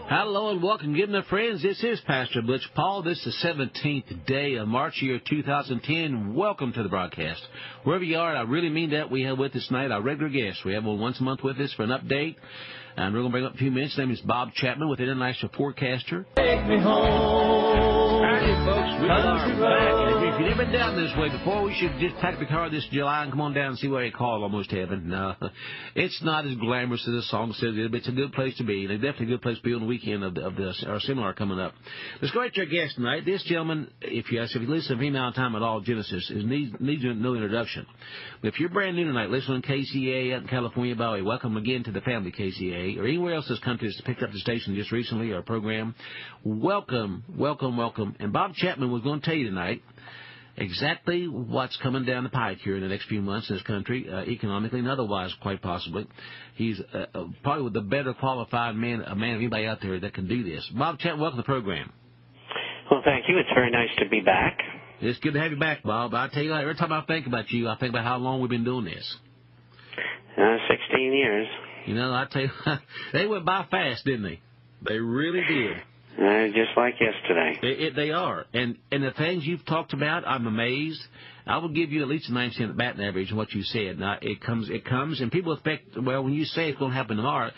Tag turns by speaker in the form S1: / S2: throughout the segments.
S1: Hello and welcome, again, my friends. This is Pastor Butch Paul. This is the 17th day of March, year 2010. Welcome to the broadcast. Wherever you are, I really mean that. We have with us tonight our regular guest. We have one once a month with us for an update. And we're going to bring up a few minutes. His name is Bob Chapman with the International Forecaster.
S2: Take me home.
S1: Howdy, folks. We are back. And if you've never been down this way before, we should just pack the car this July and come on down and see what they call almost heaven. No, it's not as glamorous as the song says it, but it's a good place to be. And it's definitely a good place to be on the weekend of our seminar coming up. Let's go right to our guest tonight. This gentleman, if you listen to me now time at all, Genesis, needs no introduction. But if you're brand new tonight, listen on KCA out in California, by the way, welcome again to the family KCA. Or anywhere else this country has picked up the station just recently, our program. Welcome, welcome, welcome. And Bob Chapman was going to tell you tonight exactly what's coming down the pike here in the next few months in this country, economically and otherwise, quite possibly. He's probably the better qualified man of anybody out there that can do this. Bob Chapman, welcome to the program.
S3: Well, thank you. It's very nice to be back.
S1: It's good to have you back, Bob. I tell you, every time I think about you, I think about how long we've been doing this.
S3: 16 years.
S1: You know, I tell you, they went by fast, didn't they? They really did.
S3: Just like yesterday.
S1: They are. And the things you've talked about, I'm amazed. I will give you at least a 9% batting average on what you said. Now, it comes, and people expect, well, when you say it's going to happen tomorrow,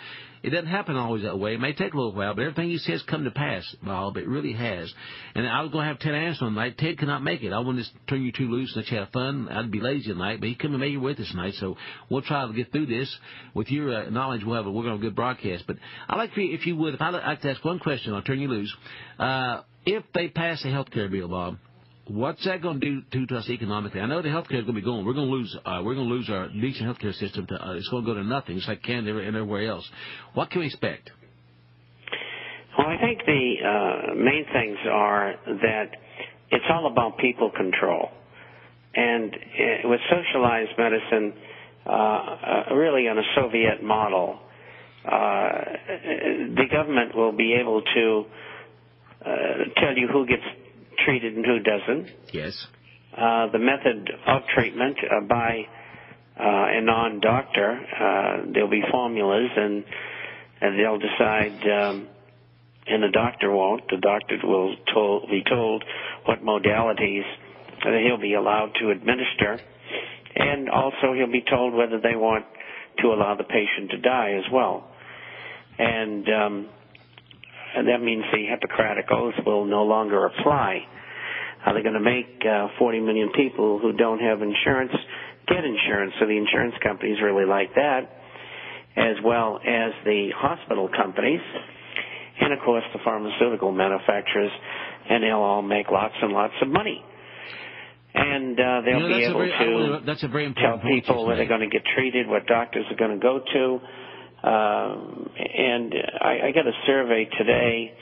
S1: it doesn't happen always that way. It may take a little while, but everything you say has come to pass, Bob. It really has. And I was going to have Ted Anderson tonight. Ted could not make it. I wanted to turn you two loose and let you have fun. I'd be lazy tonight, but he couldn't make it with us tonight, so we'll try to get through this. With your knowledge, we're going to have a good broadcast. But I'd like for you, if you would, if I'd like to ask one question, I'll turn you loose. If they pass a health care bill, Bob, what's that going to do to us economically? I know the health care is going to be going. We're going to lose our decent health care system. It's going to go to nothing. It's like Canada and everywhere else. What can we expect?
S3: Well, I think the main things are that it's all about people control. And with socialized medicine, really on a Soviet model, the government will be able to tell you who gets treated and who doesn't.
S1: Yes.
S3: The method of treatment by a non-doctor, there'll be formulas, and they'll decide, and the doctor won't. The doctor will be told what modalities that he'll be allowed to administer, and also he'll be told whether they want to allow the patient to die as well. And that means the Hippocratic Oath will no longer apply. They're going to make 40 million people who don't have insurance get insurance, so the insurance companies really like that, as well as the hospital companies, and, of course, the pharmaceutical manufacturers, and they'll all make lots and lots of money. And they'll be able to tell people where they're going to get treated, what doctors are going to go to. And I got a survey today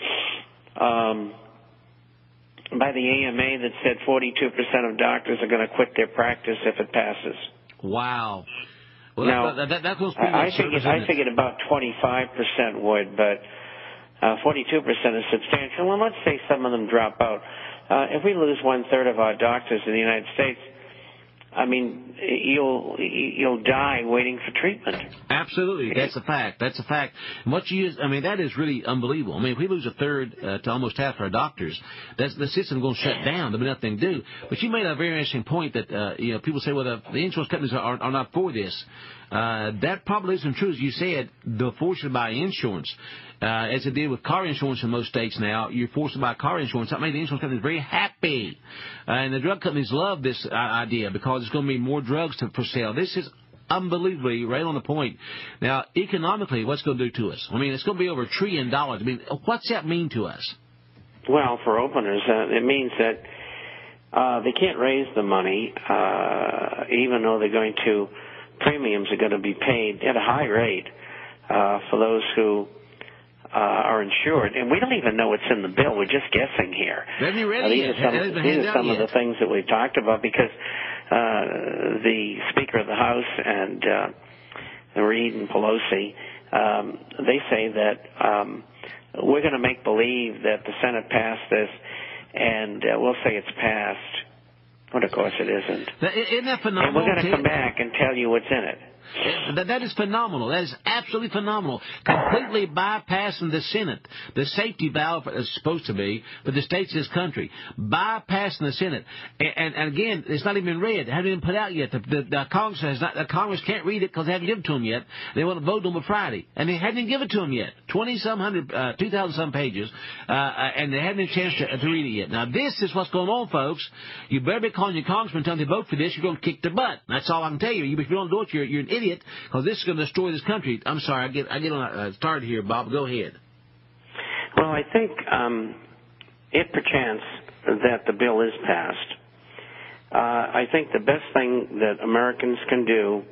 S3: by the AMA that said 42% of doctors are going to quit their practice if it passes.
S1: Wow. Well,
S3: now, I figured about 25% would, but 42% is substantial. And let's say some of them drop out. If we lose one-third of our doctors in the United States, I mean, you'll die waiting for treatment.
S1: Absolutely. That's a fact. That's a fact. And what you use, I mean, that is really unbelievable. I mean, if we lose a third to almost half our doctors, the system's going to shut down. There'll be nothing to do. But you made a very interesting point that, people say, well, the insurance companies are not for this. That probably isn't true. As you said, they're forced to buy insurance. As it did with car insurance in most states now, you're forced to buy car insurance. That made the insurance companies very happy. And the drug companies love this idea because it's going to be more drugs for sale. This is unbelievably right on the point. Now, economically, what's it going to do to us? I mean, it's going to be over $1 trillion. I mean, what's that mean to us?
S3: Well, for openers, it means that they can't raise the money, even though they're going to, premiums are going to be paid at a high rate for those who are insured, and we don't even know what's in the bill. We're just guessing here.
S1: These
S3: are some of the things that we've talked about because the Speaker of the House and Reid and Pelosi, they say that we're going to make believe that the Senate passed this, and we'll say it's passed. But of course it isn't.
S1: Isn't that phenomenal?
S3: And we're going to come back and tell you what's in it.
S1: That is phenomenal. That is absolutely phenomenal. Completely bypassing the Senate, the safety valve is supposed to be for the states of this country. Bypassing the Senate. And again, it's not even read. It hasn't been put out yet. The Congress has not. The Congress can't read it because they haven't given it to them yet. They want to vote on it Friday, and they haven't given it to them yet. 2,000-some pages, and they haven't had a chance to read it yet. Now, this is what's going on, folks. You better be calling your congressman telling them to vote for this. You're going to kick their butt. That's all I can tell you. If you don't do it, you're an idiot, because this is going to destroy this country. I'm sorry, I get on started here, Bob. Go ahead.
S3: Well, I think if perchance that the bill is passed, I think the best thing that Americans can do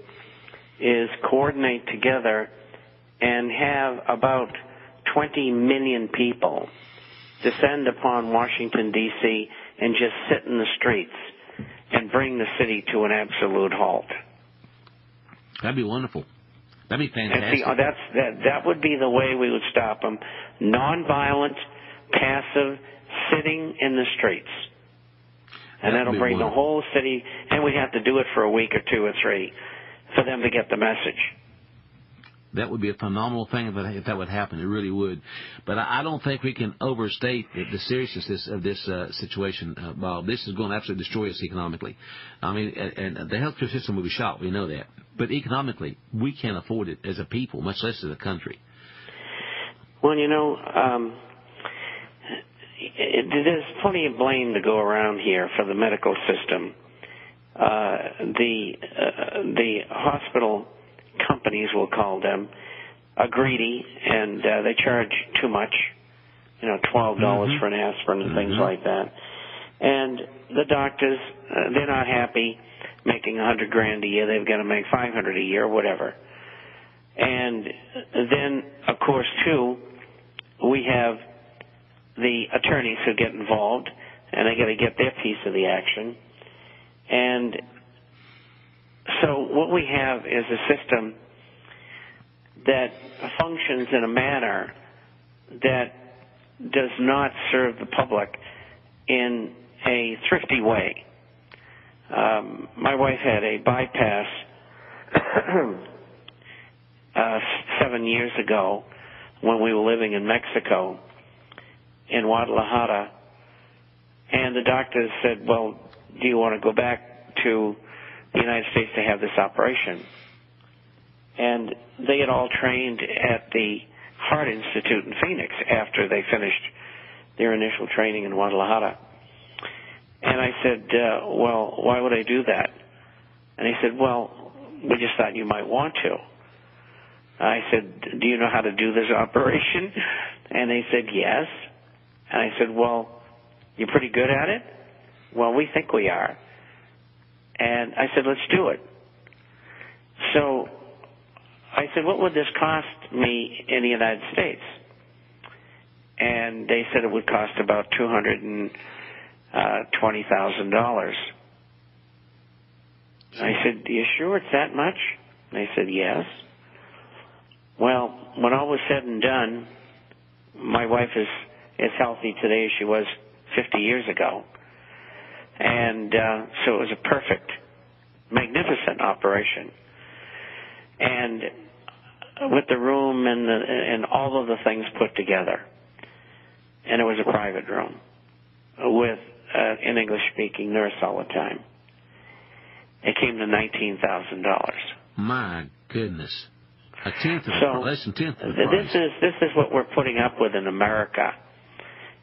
S3: is coordinate together and have about 20 million people descend upon Washington, D.C., and just sit in the streets and bring the city to an absolute halt.
S1: That'd be wonderful. That'd be fantastic.
S3: That would be the way we would stop them. Nonviolent, passive, sitting in the streets. And that'll bring the whole city, and we'd have to do it for a week or 2 or 3 for them to get the message.
S1: That would be a phenomenal thing if that would happen. It really would. But I don't think we can overstate the seriousness of this situation, Bob. This is going to absolutely destroy us economically. I mean, and the healthcare system will be shot. We know that. But economically, we can't afford it as a people, much less as a country.
S3: Well, there's plenty of blame to go around here for the medical system. The hospital companies, we'll call them, are greedy, and they charge too much, $12 for an aspirin and things like that. And the doctors, they're not happy making $100,000 a year. They've got to make $500 a year, whatever. And then, of course, too, we have the attorneys who get involved, and they got to get their piece of the action. And so what we have is a system that functions in a manner that does not serve the public in a thrifty way. My wife had a bypass 7 years ago when we were living in Mexico, in Guadalajara, and the doctors said, well, do you want to go back to the United States to have this operation? And they had all trained at the Heart Institute in Phoenix after they finished their initial training in Guadalajara. And I said, well, why would I do that? And he said, well, we just thought you might want to. I said, do you know how to do this operation? And they said, yes. And I said, well, you're pretty good at it? Well, we think we are. And I said, let's do it. So I said, what would this cost me in the United States? And they said it would cost about $220,000. I said, are you sure it's that much? And they said, yes. Well, when all was said and done, my wife is as healthy today as she was 50 years ago. And so it was a perfect, magnificent operation. And with the room and all of the things put together. And it was a private room with an English-speaking nurse all the time. It came to $19,000.
S1: My goodness. Less than 10th of the
S3: price. This is what we're putting up with in America.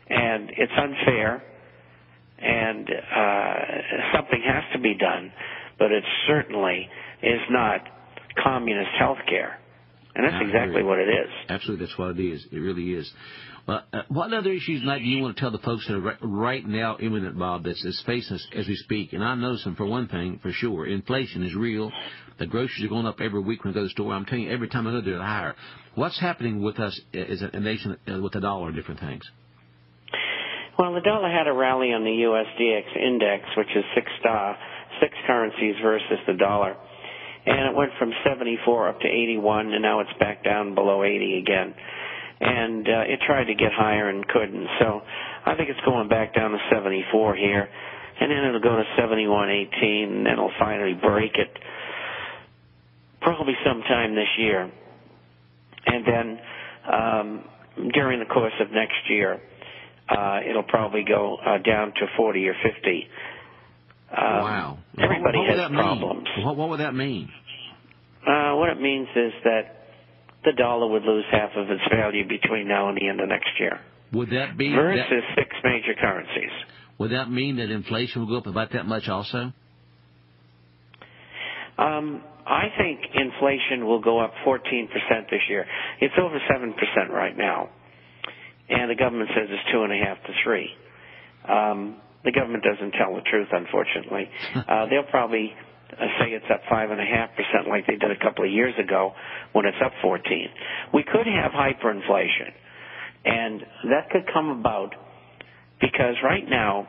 S3: And it's unfair. And something has to be done. But it certainly is not communist health care. And that's exactly what it is.
S1: Absolutely, that's what it is. It really is. Well, what other issues tonight do you want to tell the folks that are right now imminent, Bob, that's facing us as we speak? And I know some, for one thing, for sure. Inflation is real. The groceries are going up every week when I go to the store. I'm telling you, every time I go there, they're higher. What's happening with us as a nation with the dollar and different things?
S3: Well, the dollar had a rally on the USDX index, which is six currencies versus the dollar. And it went from 74 up to 81, and now it's back down below 80 again. And it tried to get higher and couldn't. So I think it's going back down to 74 here. And then it'll go to 71.18, and then it'll finally break it. probably sometime this year. And then during the course of next year, it'll probably go down to 40 or 50.
S1: Wow.
S3: Everybody
S1: what
S3: has problems.
S1: What would that mean?
S3: What it means is that the dollar would lose half of its value between now and the end of next year.
S1: Would that be
S3: versus 6 major currencies?
S1: Would that mean that inflation will go up about that much also?
S3: I think inflation will go up 14% this year. It's over 7% right now, and the government says it's 2.5 to 3. The government doesn't tell the truth, unfortunately. They'll probably say it's up 5.5% like they did a couple of years ago when it's up 14. We could have hyperinflation, and that could come about because right now